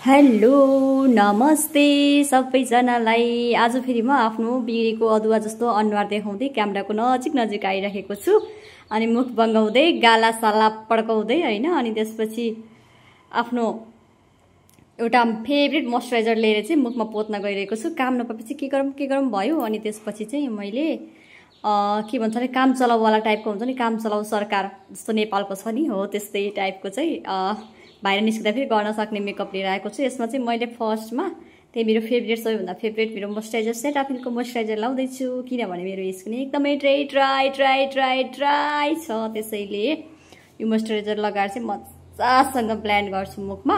Hello नमस्ते सबैजनालाई। आज फेरि म आफ्नो बिग्रेको अदुवा जस्तो अनुहार देखाउँदै क्यामेराको नजिक आइरहेको छु। अनि मुख बङ्गाउँदै गाला साला पड्काउँदै हैन। अनि त्यसपछि आफ्नो एउटा फेभरेट मोइस्चराइजर लिएर चाहिँ मुखमा पोत्न गइरहेको छु। काम नपाएपछि के गरौँ भयो। अनि त्यसपछि चाहिँ मैले के भन्छ नि, काम चलाउवाला टाइपको हुन्छ नि, काम चलाउ सरकार जस्तो नेपालको छ नि, हो त्यस्तै टाइपको चाहिँ बाहिर निस्किँदा फेरि गर्न सक्ने मेकअप लिएर आएको छु। यसमा चाहिँ मैले फर्स्टमा त्यही मेरो सबैभन्दा फेभरेट मेरो मोइस्चराइजर सेटाफिलको मोइस्चराइजर लाउँदैछु, किनभने मेरो स्किन एकदमै ड्राई छ। त्यसैले यो मोइस्चराइजर लगाएर चाहिँ मजासँग ब्लेन्ड गर्छु मुखमा,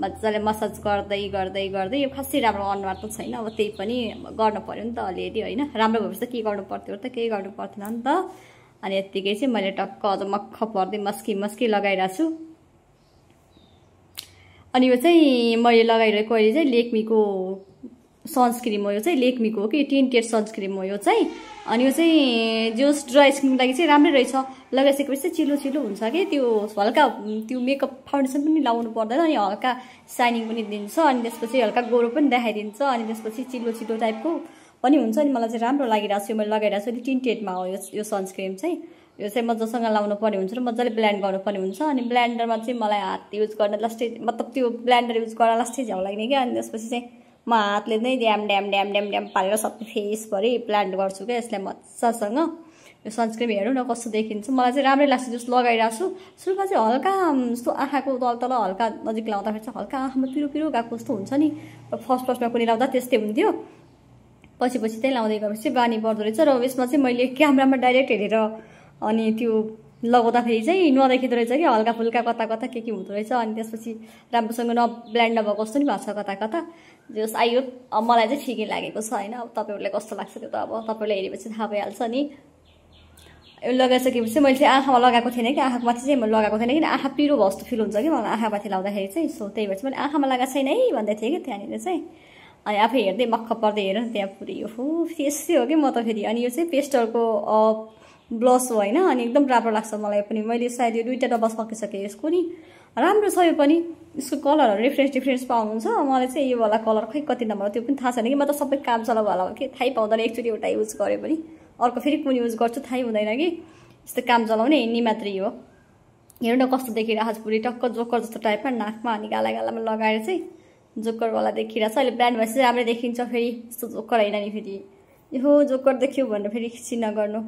मजाले मसाज गर्दै। यो खासै राम्रो अनुहार त छैन, अब त्यही पनि गर्नु पर्यो नि त अलिअलि होइन। राम्रो भएपछि त के गर्नु पर्थ्यो र त, केही गर्नु पर्थेन नि त। अनि यत्तिकै चाहिँ मैले टक्क अझ मक्ख पर्दै मस्की लगाइरहेको छु। अनि यो चाहिँ मैले लगाइरहेको अहिले चाहिँ लेक्मीको सनस्क्रिम हो। यो चाहिँ लेक्मीको हो कि टिन्टेड सनस्क्रिम हो यो चाहिँ। अनि यो चाहिँ जस ड्राई स्किनको लागि चाहिँ राम्रै रहेछ। लगाइसकेपछि चाहिँ चिलो हुन्छ कि त्यो हल्का त्यो मेकअप फाउन्डेसन पनि लाउनु पर्दैन। अनि हल्का साइनिङ पनि दिन्छ। अनि त्यसपछि हल्का गोरो पनि देखाइदिन्छ। अनि त्यसपछि चिलो टाइपको पनि हुन्छ। अनि मलाई चाहिँ राम्रो लागिरहेको छ। मैले लगाइरहेको छु। टिन्टेडमा हो यो सनस्क्रिम चाहिँ। यो चाहिँ मजासँग लाउनु पर्ने हुन्छ र मजाले ब्लेन्ड गर्नुपर्ने हुन्छ। अनि ब्लेन्डरमा चाहिँ मलाई हात युज गर्न लास्टै, मतलब त्यो ब्लेन्डर युज गर्न लास्टै झ्याउ लाग्ने क्या। अनि त्यसपछि चाहिँ म हातले नै ड्याम पारेर सबै फेसभरि ब्लेन्ड गर्छु क्या यसलाई मजासँग। यो सनस्क्रिम हेर्नु न कस्तो देखिन्छ। मलाई चाहिँ राम्रै लाग्छ जस्तो लगाइरहेको छु। सुरुमा चाहिँ हल्का जस्तो आँखाको तल हल्का नजिक लाउँदाखेरि चाहिँ हल्का आँखामा पिरो गएको जस्तो हुन्छ नि। फर्स्टमा कुनै लाउँदा त्यस्तै हुन्थ्यो। पछि चाहिँ लाउँदै गएपछि बानी पर्दो रहेछ। र यसमा चाहिँ मैले क्यामेरामा डाइरेक्ट हेरेर अनि त्यो लगाउँदाखेरि चाहिँ नदेखिँदो रहेछ कि हल्का फुल्का कता के हुँदो रहेछ। अनि त्यसपछि राम्रोसँग ब्लेन्ड नभएको जस्तो नि भएको छ कता। जस आइयो मलाई चाहिँ ठिकै लागेको छ होइन। अब तपाईँहरूलाई कस्तो लाग्छ त्यो त अब तपाईँहरूले हेरेपछि थाहा भइहाल्छ नि। यो लगाइसकेपछि चाहिँ मैले चाहिँ आँखामा लगाएको थिएन कि, आँखाको माथि चाहिँ मैले लगाएको थिएन किन आँखा पिरो भयो जस्तो फिल हुन्छ कि मलाई आँखा माथि लाउँदाखेरि चाहिँ। सो त्यही भएर चाहिँ मैले आँखामा लगाएको छैन है भन्दै थिएँ कि त्यहाँनिर चाहिँ। अनि आफै हेर्दै मक्ख पर्दै हेर त्यहाँ पुरै हो त्यस्तै हो कि म त फेरि। अनि यो चाहिँ पेस्टलको ब्लस हो होइन। अनि एकदम राम्रो लाग्छ मलाई पनि। मैले सायद यो 2टा डब्बा सकिसकेँ यसको नि। राम्रो छ यो पनि। यसको कलरहरू डिफ्रेन्स पाउनुहुन्छ। मलाई चाहिँ यो वाला कलर खै कति नम्बर त्यो पनि थाहा छैन कि। म त सबै काम चलाउवाला हो कि, थाहै पाउँदैन। एकचोटि एउटा युज गरेँ पनि अर्को फेरि कुन युज गर्छु थाहै हुँदैन कि। यस्तो काम चलाउने यिनी मात्रै हो। हेर्नु न कस्तो देखिरहेको छ, पुरै टक्क जोकर जस्तो टाइपमा नाकमा अनि गालामा लगाएर चाहिँ जोकरवाला देखिरहेको छ। अहिले ब्ल्यान्ड भएपछि राम्रै देखिन्छ। फेरि यस्तो जोकर होइन नि, फेरि यो जोकर देख्यो भनेर फेरि खिची नगर्नु।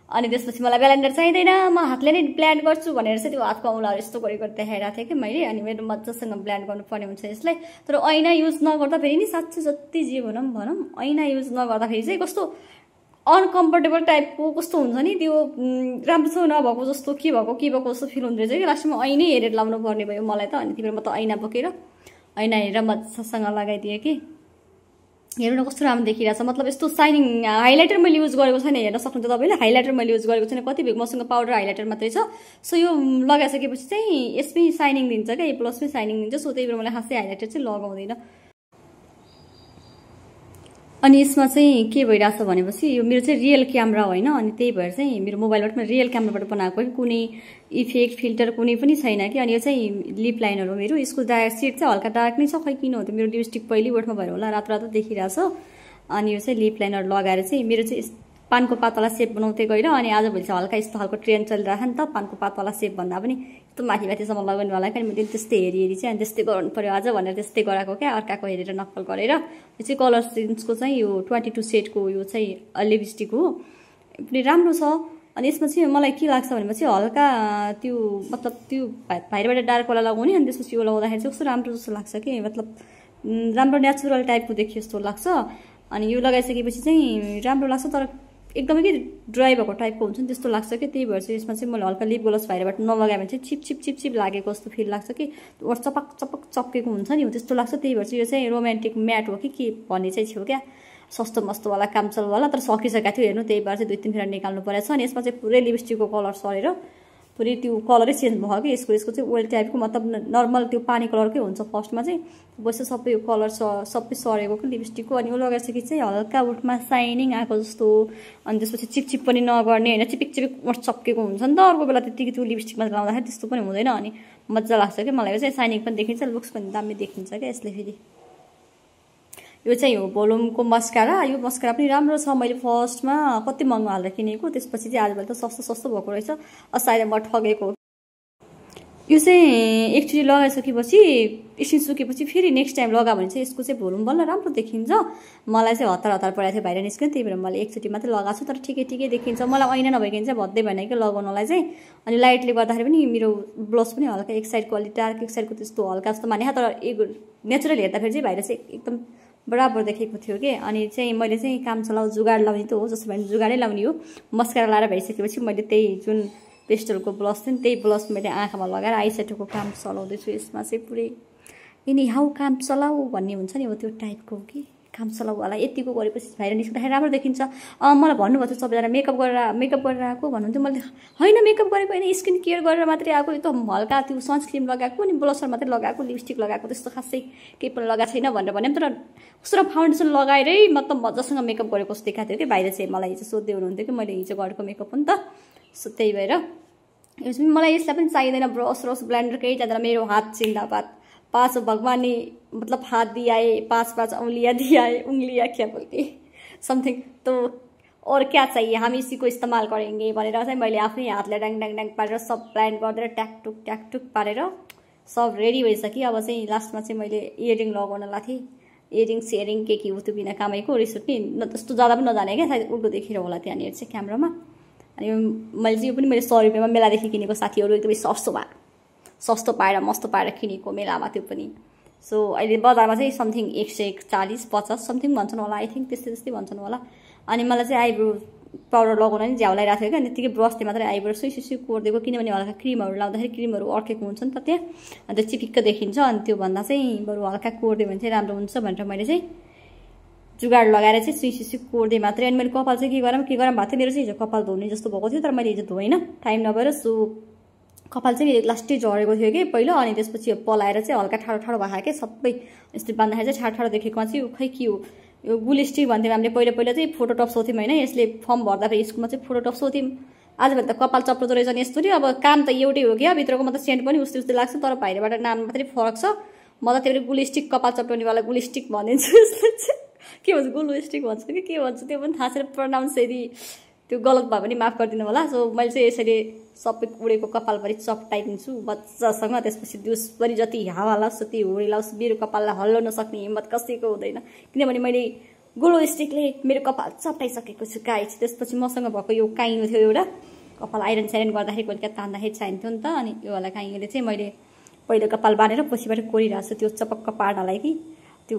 अनि त्यसपछि मलाई ब्लेन्डर चाहिँदैन, म हातले नै ब्लेन्ड गर्छु भनेर चाहिँ त्यो हातको औँलाहरू यस्तो गरेर देखाइरहेको थिएँ कि मैले। अनि मेरो मजासँग ब्लेन्ड गर्नुपर्ने हुन्छ यसलाई। तर ऐना युज नगर्दा फेरि नि साँच्चै जति जे भनौँ ऐना युज नगर्दाखेरि चाहिँ कस्तो अनकम्फर्टेबल टाइपको कस्तो हुन्छ नि, त्यो राम्रोसँग नभएको जस्तो के भएको जस्तो फिल हुँदो रहेछ कि। लास्टमा ऐनै हेरेर लाउनु पर्ने भयो मलाई त। अनि त्यही भएर म त ऐना बोकेर ऐना हेरेर मजासँग लगाइदिएँ कि। हेर्नु न कस्तो राम्रो देखिरहेछ। मतलब यस्तो साइनिङ हाइलाइटर मैले युज गरेको छैन, हेर्न सक्नुहुन्छ तपाईँले। हाइलाइटर मैले युज गरेको छैन, कति भेग मसँग पाउडर हाइलाइटर मात्रै छ। सो यो लगाइसकेपछि चाहिँ यसमै साइनिङ दिन्छ क्या, यो प्लसमै साइनिङ दिन्छ। सो त्यही भएर मलाई खासै हाइलाइटर चाहिँ लगाउँदैन। अनि यसमा चाहिँ के भइरहेछ भनेपछि यो मेरो चाहिँ रियल क्यामेरा होइन। अनि त्यही भएर चाहिँ मेरो मोबाइलबाट पनि रियल क्यामेराबाट बनाएको कि कुनै इफेक्ट फिल्टर कुनै पनि छैन कि। अनि यो चाहिँ लिप लाइनर हो मेरो। यसको सेड चाहिँ हल्का डार्क नै छ, खै किन हो त्यो मेरो लिपस्टिक पहिल्यै ओठमा भएर होला रातो देखिरहेछ। अनि यो चाहिँ लिप लाइनर लगाएर चाहिँ मेरो चाहिँ पानको पातवाला सेप बनाउँदै गएर। अनि आजभोलि चाहिँ हल्का यस्तो खालको ट्रेन्ड चलिरहेको नि त, पानको पातवाला सेप भन्दा पनि यस्तो माथिसम्म लगाउनेवाला क्या। मैले त्यस्तै हेरी चाहिँ अनि त्यस्तै गर्नु पर्यो आज भनेर त्यस्तै गराएको क्या, अर्काको हेरेर नक्कल गरेर। यो चाहिँ कलर सेन्सको चाहिँ यो 22 सेडको यो चाहिँ लिपस्टिक हो, पनि राम्रो छ। अनि यसमा चाहिँ मलाई के लाग्छ भनेपछि हल्का त्यो मतलब त्यो बाहिरबाट डार्कवाला लगाउने अनि त्यसपछि यो लगाउँदाखेरि चाहिँ कस्तो राम्रो जस्तो लाग्छ कि, मतलब राम्रो नेचुरल टाइपको देखियो जस्तो लाग्छ। अनि यो लगाइसकेपछि चाहिँ राम्रो लाग्छ, तर एकदमै कि ड्राई भएको टाइपको हुन्छ नि त्यस्तो लाग्छ कि। त्यही भएर चाहिँ यसमा चाहिँ मैले हल्का लिप ग्लोस बाहिरबाट नलगायो भने चाहिँ चिप लागेको जस्तो फिल लाग्छ कि, चपक चप्केको हुन्छ नि हो त्यस्तो लाग्छ। त्यही भएर चाहिँ यो चाहिँ रोमान्टिक म्याट हो कि के भन्ने चाहिँ थियो क्या, सस्तो मस्तोवाला कामचलवाला। तर सकिसकेको थियो हेर्नु, त्यही भएर चाहिँ 2-3 फेर निकाल्नु परेछ। अनि यसमा चाहिँ पुरै लिपस्टिकको कलर सरेर पुरै त्यो कलरै चेन्ज भयो कि यसको चाहिँ ओइल टाइपको, मतलब नर्मल त्यो पानी कलरकै हुन्छ फर्स्टमा चाहिँ। बस सबै यो कलर सबै सरेको कि लिपस्टिकको। अनि यो लगाइसकेपछि चाहिँ हल्का उठमा साइनिङ आएको जस्तो। अनि त्यसपछि चिप पनि नगर्ने होइन, चिपिक चप्केको हुन्छ नि त अर्को बेला त्यतिकै त्यो लिपस्टिकमा लगाउँदाखेरि त्यस्तो पनि हुँदैन। अनि मजा लाग्छ क्या मलाई चाहिँ साइनिङ पनि देखिन्छ लुक्स पनि दामी देखिन्छ क्या यसले फेरि यो चाहिँ हो भोलुमको मस्कारा यो मस्कारा पनि राम्रो छ मैले फर्स्टमा कति महँगो हालेर किनेको त्यसपछि चाहिँ आजभोलि त सस्तो सस्तो भएको रहेछ सायद म ठगेको यो चाहिँ एकचोटि लगाइसकेपछि एकछिन सुकेपछि फेरि नेक्स्ट टाइम लगा भने चाहिँ यसको चाहिँ भोलुम बल्ल राम्रो देखिन्छ मलाई चाहिँ हतार हतार परेको थियो बाहिर निस्किन त्यही भएर मैले एकचोटि मात्रै लगाएको छु तर ठिकै ठिकै देखिन्छ मलाई ऐना नभइकन चाहिँ भद्दै भएन कि लगाउनलाई चाहिँ अनि लाइटले गर्दाखेरि पनि मेरो ब्लाउज पनि हल्का एक साइडको अलिक डार्क एक साइडको त्यस्तो हल्का जस्तो माने तर नेचुरल हेर्दाखेरि चाहिँ बाहिर चाहिँ एकदम बराबर देखेको थियो कि अनि चाहिँ मैले चाहिँ काम चलाउ जुगाड लाउने त हो जस्तो भने जुगाडै लाउने हो मस्कारा लाएर भइसकेपछि मैले त्यही जुन पेस्टलको ब्लस थियो नि त्यही ब्लस मैले आँखामा लगाएर आइसेटोको काम चलाउँदैछु यसमा चाहिँ पुरै यिनी हाउ काम चलाऊ भन्ने हुन्छ नि अब त्यो टाइपको कि काम चलाऊ होला यतिको गरेपछि बाहिर निस्किँदाखेरि राम्रो देखिन्छ मलाई भन्नुभएको थियो सबैजना मेकअप गरेर आएको भन्नुहुन्थ्यो मैले होइन मेकअप गरेको होइन स्किन केयर गरेर मात्रै आएको यो त हल्का त्यो सनस्क्रिन लगाएको अनि ब्लसर मात्रै लगाएको लिपस्टिक लगाएको त्यस्तो खासै केही पनि लगाएको छैन भनेर भने तर कस्तो फाउन्डेसन लगाएरै मतलब मजासँग मेकअप गरेको जस्तो देखाएको थियो कि बाहिर चाहिँ मलाई हिजो सोध्दै हुनुहुन्थ्यो कि मैले हिजो गरेको मेकअप पनि त सो त्यही भएर मलाई यसलाई पनि चाहिँदैन ब्रस ब्लेन्डर केही चाहिँदैन मेरो हात जिन्दाबाद पाँच भगवान ने मतलब हाथ दियाए पाँच उंगलियां दियाए उंगलियां क्या बोलते समथिङ तो और क्या चाहिए हम इसी को इस्तेमाल करेंगे भनेर चाहिँ मैले आफ्नै हातले ड्याङ ड्याङ ड्याङ पारेर सब प्लान गरेर ट्याकटुक पारेर सब रेडी भइसक्यो अब चाहिँ लास्टमा चाहिँ मैले इयरिङ लगाउन लाथेँ इयरिङ सेयरिङ के हो त्यो बिना कामैको रिस पनि त्यस्तो ज्यादा पनि नजाने क्या सायद उल्टो देखेर होला त्यहाँनिर चाहिँ क्यामेरामा अनि मैले चाहिँ यो पनि मैले 100 रुपियाँमा मेलादेखि किनेको साथीहरू एकदमै सस्तो पाएर मस्तो पाएर किनेको मेलामा त्यो पनि सो अहिले बजारमा चाहिँ समथिङ 140-50 समथिङ भन्छन् होला आई थिङ्क त्यस्तै भन्छन् होला अनि मलाई चाहिँ आइब्रो पाउडर लगाउन नि झ्याउ लगाइरहेको थियो क्या अनि त्यतिकै ब्रसले मात्रै आइब्रो सुई कोरिदिएको किनभने हल्का क्रिमहरू लाउँदाखेरि क्रिमहरू अड्केको हुन्छ नि त त्यहाँ अन्त चिपिक्क देखिन्छ अनि त्योभन्दा चाहिँ बरु हल्का कोरिदियो भने चाहिँ राम्रो हुन्छ भनेर मैले चाहिँ जुगाड लगाएर चाहिँ सुई कोरिदिएँ मात्रै अनि मैले कपाल चाहिँ के गरौँ भएको थियो मेरो चाहिँ हिजो कपाल धुने जस्तो भएको थियो तर मैले हिजो धोइनँ टाइम नभएर सो कपाल चाहिँ लास्टै झरेको थियो कि पहिला अनि त्यसपछि पलाएर चाहिँ हल्का ठाडो भएको क्या सबै यस्तो बाँध्दाखेरि चाहिँ ठाडो देखेकोमा चाहिँ खै के हो यो गुल स्टिक भन्थ्यौँ हामीले पहिला चाहिँ फोटो टप सोध्यौँ होइन यसले फर्म भर्दाखेरि स्कुलमा चाहिँ फोटो टप सोध्यौँ आजभोलि त कपाल चप्लो रहेछ नि यस्तो नि अब काम त एउटै हो क्या भित्रको मतलब सेन्ट पनि उस्तै लाग्छ तर बाहिरबाट नाम मात्रै फरक छ म त त्यो गुल स्टिक कपाल चप्लोनीवाला गुल स्टिक भनिदिन्छु यसलाई चाहिँ के भन्छ गुल स्टिक भन्छ कि के भन्छ त्यो पनि थाहा छैन प्रनाउन्स यदि त्यो गलत भयो भने माफ गरिदिनु होला सो मैले चाहिँ यसरी सबै उडेको कपालभरि चप्टाइदिन्छु मजासँग त्यसपछि दिउँसभरि जति हावा लाग्छ त्यति हुरी लाउँछ मेरो कपाललाई हल्लो नसक्ने हिम्मत कसैको हुँदैन किनभने मैले ग्लो स्टिकले मेरो कपाल चप्टाइसकेको छु गाइस त्यसपछि मसँग भएको यो काइनो थियो एउटा कपाल आइरन साइरन गर्दाखेरि कहिले तान्दाखेरि चाहिन्थ्यो नि त अनि यो वाला काइनोले चाहिँ मैले पहिलो कपाल बाँधेर पछिबाट कोरिरहेको छु त्यो चपक्क पार्नलाई कि त्यो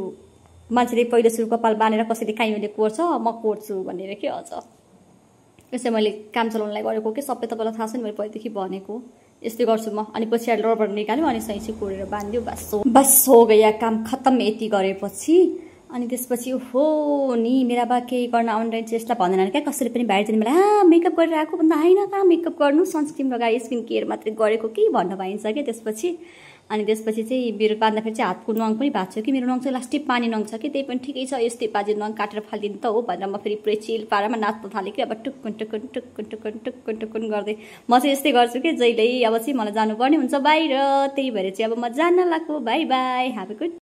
मान्छेले पहिलो सुरु कपाल बाँधेर कसैले काइनोले कोर्छ म कोर्छु भनेर के अझ यसै मैले काम चलाउनलाई गरेको के सबै तपाईँलाई थाहा छ नि मैले पहिलेदेखि भनेको यस्तै गर्छु म अनि पछि रबर निकाल्यो अनि सही कोरेर बाँधिदियो बस हो गया काम खत्तम यति गरेपछि अनि त्यसपछि हो नि मेरा बा केही गर्न अनलाइन चाहिँ यसलाई भन्दैन क्या कसैले पनि बाहिर जाने बेला मेकअप गरेर आएको भन्दा होइन कहाँ मेकअप गर्नु सनस्क्रिन लगाएर स्किन केयर मात्रै गरेको कि भन्न पाइन्छ क्या त्यसपछि अनि त्यसपछि चाहिँ मेरो बाँध्दाखेरि चाहिँ हातको नङ पनि भाँच्छ कि मेरो नङ चाहिँ लास्टै पानी नङ छ कि त्यही पनि ठिकै छ यस्तै बाजे नङ काटेर फालिदिनु त हो भनेर म फेरि पुरै चिल पारामा नाच्न थालेँ कि अब टुक्कुन गर्दै म चाहिँ यस्तै गर्छु कि जहिल्यै अब चाहिँ मलाई जानुपर्ने हुन्छ बाहिर त्यही भएर चाहिँ अब म जान लाग्छु by by have a good